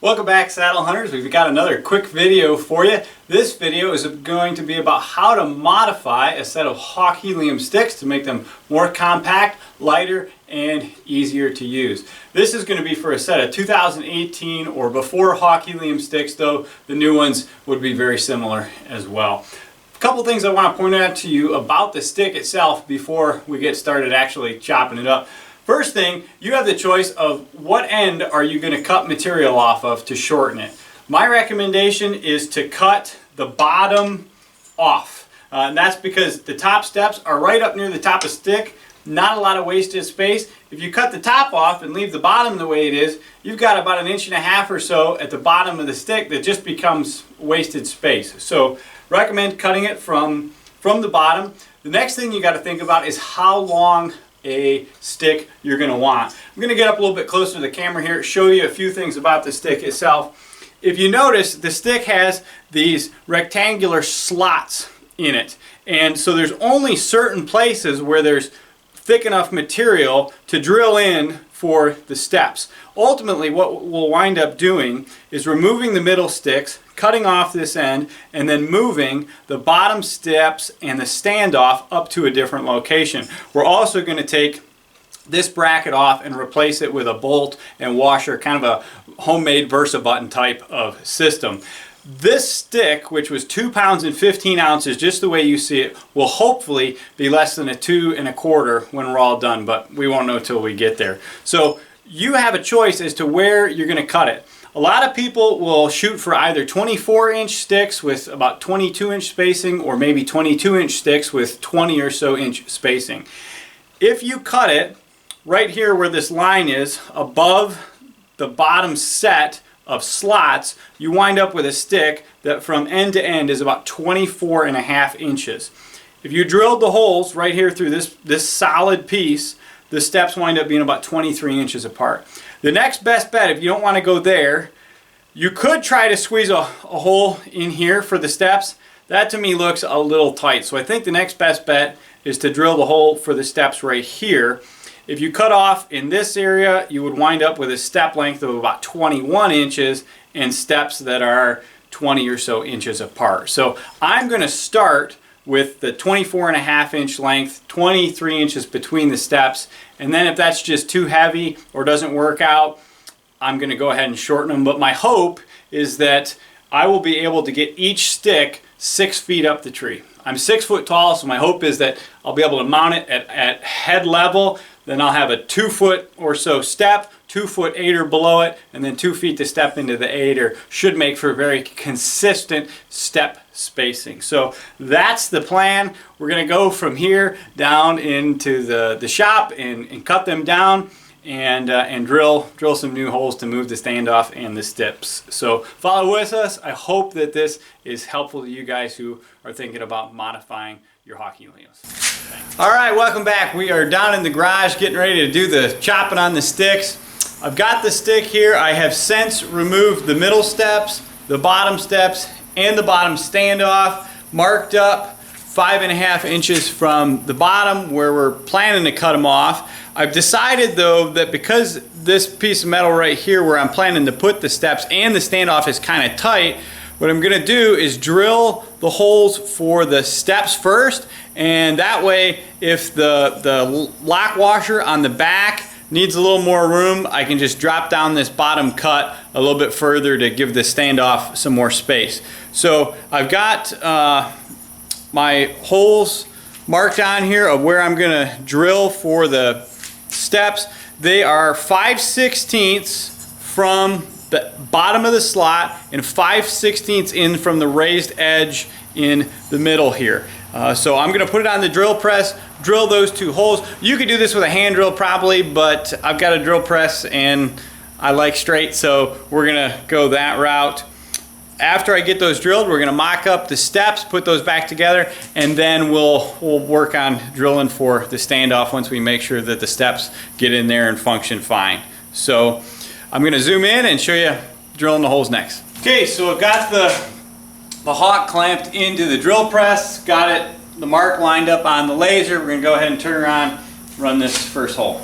Welcome back, Saddle Hunters. We've got another quick video for you. This video is going to be about how to modify a set of Hawk Helium sticks to make them more compact, lighter, and easier to use. This is going to be for a set of 2018 or before Hawk Helium sticks, though the new ones would be very similar as well. A couple things I want to point out to you about the stick itself before we get started actually chopping it up. First thing, you have the choice of what end are you going to cut material off of to shorten it. My recommendation is to cut the bottom off. And that's because the top steps are right up near the top of the stick, not a lot of wasted space. If you cut the top off and leave the bottom the way it is, you've got about 1.5 inches or so at the bottom of the stick that just becomes wasted space. So recommend cutting it from the bottom. The next thing you got to think about is how long a stick you're going to want. I'm going to get up a little bit closer to the camera here, show you a few things about the stick itself. If you notice, the stick has these rectangular slots in it, and so there's only certain places where there's thick enough material to drill in for the steps. Ultimately, what we'll wind up doing is removing the middle sticks, cutting off this end, and then moving the bottom steps and the standoff up to a different location. We're also going to take this bracket off and replace it with a bolt and washer, kind of a homemade Versa button type of system. This stick, which was 2 pounds and 15 ounces, just the way you see it, will hopefully be less than a 2 1/4 when we're all done, but we won't know till we get there. So you have a choice as to where you're going to cut it. A lot of people will shoot for either 24-inch sticks with about 22-inch spacing, or maybe 22-inch sticks with 20 or so inch spacing. If you cut it right here where this line is, above the bottom set of slots, you wind up with a stick that from end to end is about 24.5 inches. If you drilled the holes right here through this solid piece, the steps wind up being about 23 inches apart. The next best bet, if you don't want to go there, you could try to squeeze a hole in here for the steps. That to me looks a little tight, so I think the next best bet is to drill the hole for the steps right here. If you cut off in this area, you would wind up with a step length of about 21 inches and steps that are 20 or so inches apart. So I'm going to start with the 24.5 inch length, 23 inches between the steps, and then if that's just too heavy or doesn't work out, I'm going to go ahead and shorten them. But my hope is that I will be able to get each stick 6 feet up the tree. I'm 6 foot tall, so my hope is that I'll be able to mount it at head level. Then I'll have a 2 foot or so step, 2 foot aider below it, and then 2 feet to step into the aider. Should make for a very consistent step spacing. So that's the plan. We're going to go from here down into the shop and cut them down and drill some new holes to move the standoff and the steps. So follow with us. I hope that this is helpful to you guys who are thinking about modifying your Hawk Heliums. All right, welcome back. We are down in the garage getting ready to do the chopping on the sticks. I've got the stick here. I have since removed the middle steps, the bottom steps, and the bottom standoff, marked up 5.5 inches from the bottom where we're planning to cut them off. I've decided though that because this piece of metal right here where I'm planning to put the steps and the standoff is kind of tight, what I'm going to do is drill the holes for the steps first, and that way if the lock washer on the back needs a little more room, I can just drop down this bottom cut a little bit further to give the standoff some more space. So I've got my holes marked on here of where I'm going to drill for the steps. They are 5/16 from the bottom of the slot and 5/16 in from the raised edge in the middle here. So I'm going to put it on the drill press, drill those 2 holes. You could do this with a hand drill probably, but I've got a drill press and I like straight, so we're going to go that route. After I get those drilled, we're going to mock up the steps, put those back together, and then we'll work on drilling for the standoff once we make sure that the steps get in there and function fine. So I'm going to zoom in and show you drilling the holes next. Okay, so I've got the Hawk clamped into the drill press, got it, the mark lined up on the laser. We're going to go ahead and turn around, run this first hole.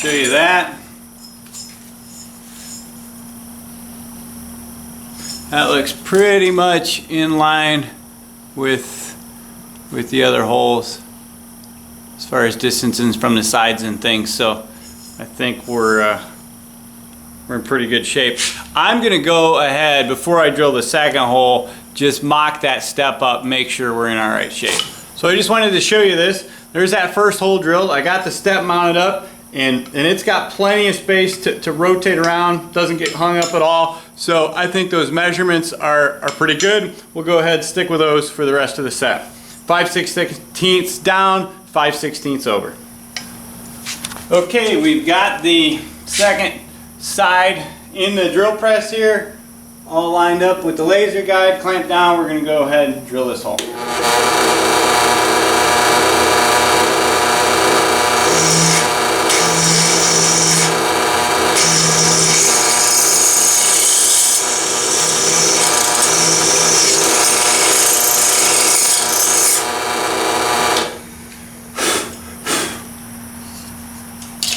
show you that. That looks pretty much in line with the other holes as far as distances from the sides and things. So I think we're in pretty good shape. I'm gonna go ahead before I drill the second hole, just mock that step up, make sure we're in all right shape. So I just wanted to show you this. There's that first hole drilled. I got the step mounted up, and it's got plenty of space to rotate around, doesn't get hung up at all. So I think those measurements are pretty good. We'll go ahead and stick with those for the rest of the set. 5/16 down, 5/16 over. Okay, we've got the second side in the drill press here, all lined up with the laser guide clamped down. We're going to go ahead and drill this hole.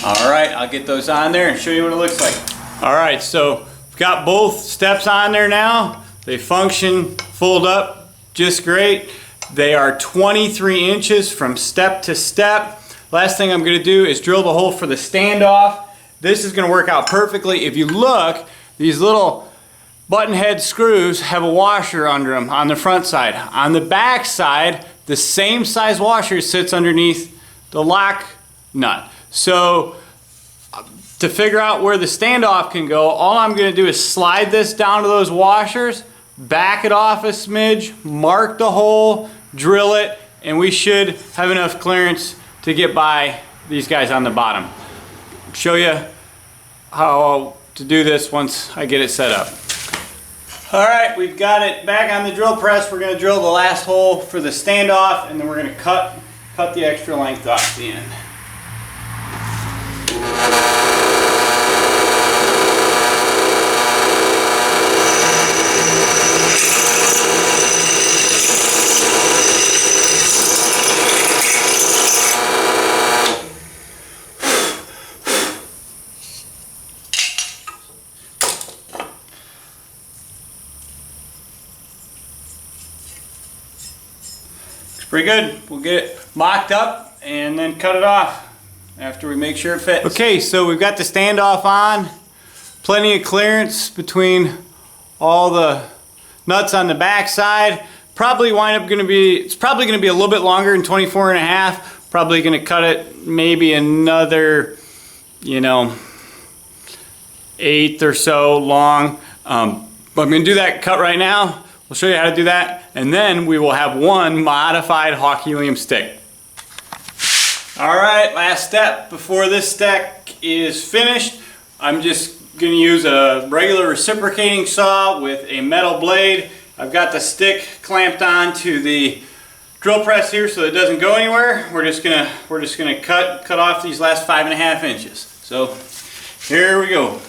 Alright, I'll get those on there and show you what it looks like. Alright, so we've got both steps on there now. They function, fold up just great. They are 23 inches from step to step. Last thing I'm going to do is drill the hole for the standoff. This is going to work out perfectly. If you look, these little button head screws have a washer under them on the front side. On the back side, the same size washer sits underneath the lock nut. So to figure out where the standoff can go, all I'm going to do is slide this down to those washers, back it off a smidge, mark the hole, drill it, and we should have enough clearance to get by these guys on the bottom. Show you how to do this once I get it set up. Alright, we've got it back on the drill press. We're going to drill the last hole for the standoff, and then we're going to cut the extra length off the end. Pretty good. We'll get it mocked up and then cut it off after we make sure it fits. Okay, so we've got the standoff on. Plenty of clearance between all the nuts on the back side. Probably wind up going to be, it's probably going to be a little bit longer than 24 and a half. Probably going to cut it maybe another, you know, 1/8 or so long. But I'm going to do that cut right now. We'll show you how to do that, and then we will have one modified Hawk Helium stick. Alright, last step before this stick is finished. I'm just going to use a regular reciprocating saw with a metal blade. I've got the stick clamped on to the drill press here so it doesn't go anywhere. We're just gonna cut off these last 5.5 inches. So here we go.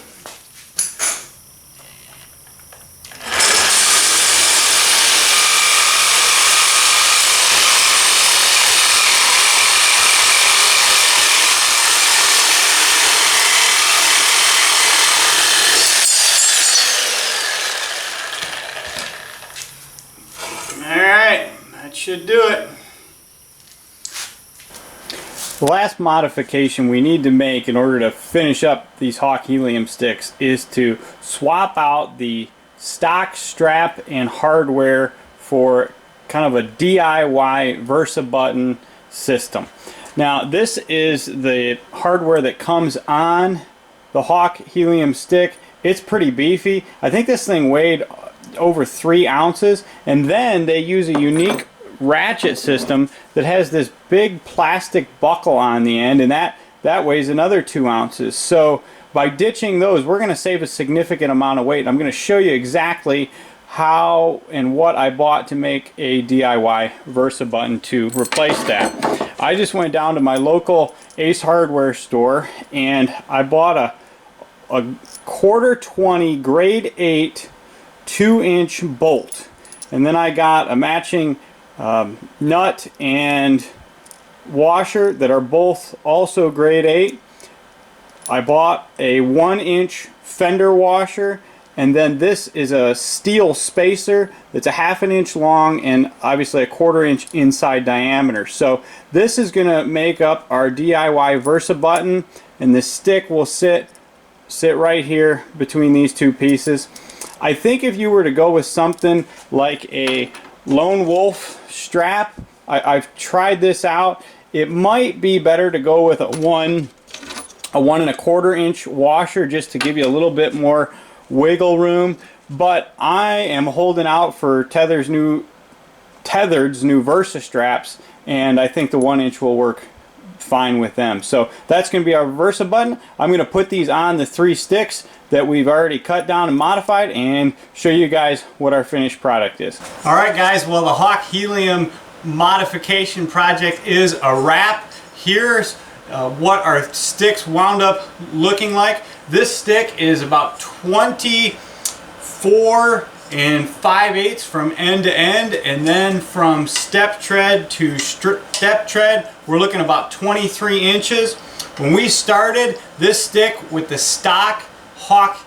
Should do it. The last modification we need to make in order to finish up these Hawk Helium sticks is to swap out the stock strap and hardware for kind of a DIY Versa button system. Now this is the hardware that comes on the Hawk Helium stick. It's pretty beefy. I think this thing weighed over 3 ounces, and then they use a unique ratchet system that has this big plastic buckle on the end, and that weighs another 2 ounces. So by ditching those, we're going to save a significant amount of weight. I'm going to show you exactly how and what I bought to make a DIY Versa button to replace that. I just went down to my local Ace Hardware store and I bought a 1/4-20 grade 8 2-inch bolt, and then I got a matching nut and washer that are both also grade 8. I bought a 1-inch Fender washer, and then this is a steel spacer that's a 1/2 inch long and obviously a 1/4 inch inside diameter. So this is going to make up our DIY Versa button, and the stick will sit right here between these two pieces. I think if you were to go with something like a Lone Wolf strap, I've tried this out. It might be better to go with a 1 1/4 inch washer just to give you a little bit more wiggle room, but I am holding out for Tethered's new Versa straps, and I think the 1-inch will work fine with them. So that's going to be our Versa button. I'm going to put these on the 3 sticks that we've already cut down and modified and show you guys what our finished product is. Alright guys, well, the Hawk Helium modification project is a wrap. Here's what our sticks wound up looking like. This stick is about 24 5/8 from end to end, and then from step tread to step tread we're looking about 23 inches. When we started, this stick with the stock Hawk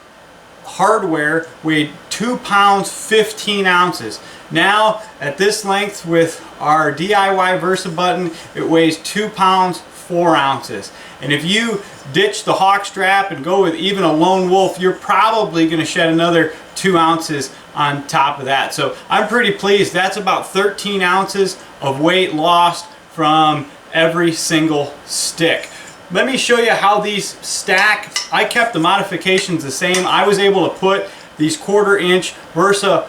hardware weighed 2 pounds 15 ounces. Now at this length with our DIY Versa button, it weighs 2 pounds 4 ounces. And if you ditch the Hawk strap and go with even a Lone Wolf, you're probably going to shed another 2 ounces on top of that. So I'm pretty pleased. That's about 13 ounces of weight lost from every single stick. Let me show you how these stack. I kept the modifications the same. I was able to put these 1/4 inch Versa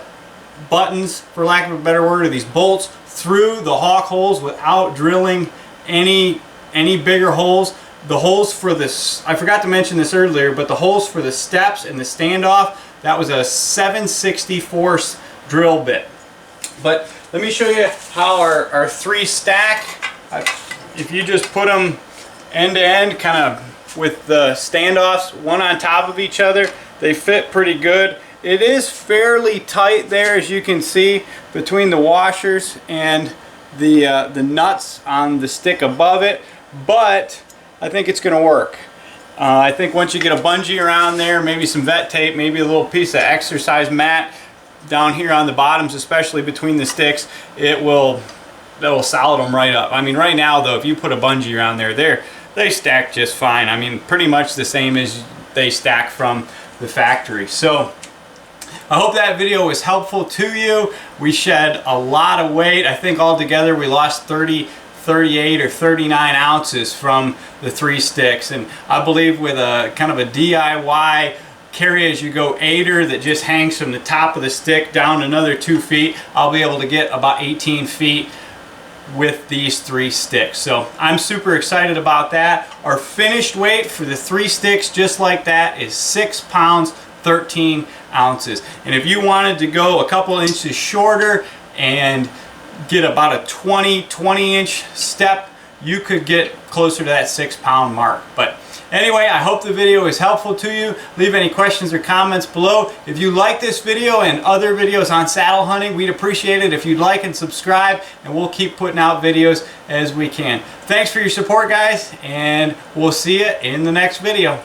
buttons, for lack of a better word, or these bolts through the Hawk holes without drilling any bigger holes. The holes for this, I forgot to mention this earlier, but the holes for the steps and the standoff, that was a 7/64 drill bit. But let me show you how our 3 stack. If you just put them end to end, kind of with the standoffs one on top of each other, they fit pretty good. It is fairly tight there, as you can see, between the washers and the nuts on the stick above it, but I think it's going to work. I think once you get a bungee around there, maybe some vet tape, maybe a little piece of exercise mat down here on the bottoms, especially between the sticks, that will solid them right up. I mean, right now though, if you put a bungee around there, they stack just fine. I mean, pretty much the same as they stack from the factory. So I hope that video was helpful to you. We shed a lot of weight. I think altogether we lost 38 or 39 ounces from the 3 sticks, and I believe with a kind of a DIY carry as you go aider that just hangs from the top of the stick down another 2 feet, I'll be able to get about 18 feet with these 3 sticks. So I'm super excited about that. Our finished weight for the 3 sticks just like that is 6 pounds 13 ounces. And if you wanted to go a couple inches shorter and get about a 20 inch step, you could get closer to that 6 pound mark. But anyway, I hope the video is helpful to you. Leave any questions or comments below. If you like this video and other videos on saddle hunting, we'd appreciate it if you'd like and subscribe, and we'll keep putting out videos as we can. Thanks for your support, guys, and we'll see you in the next video.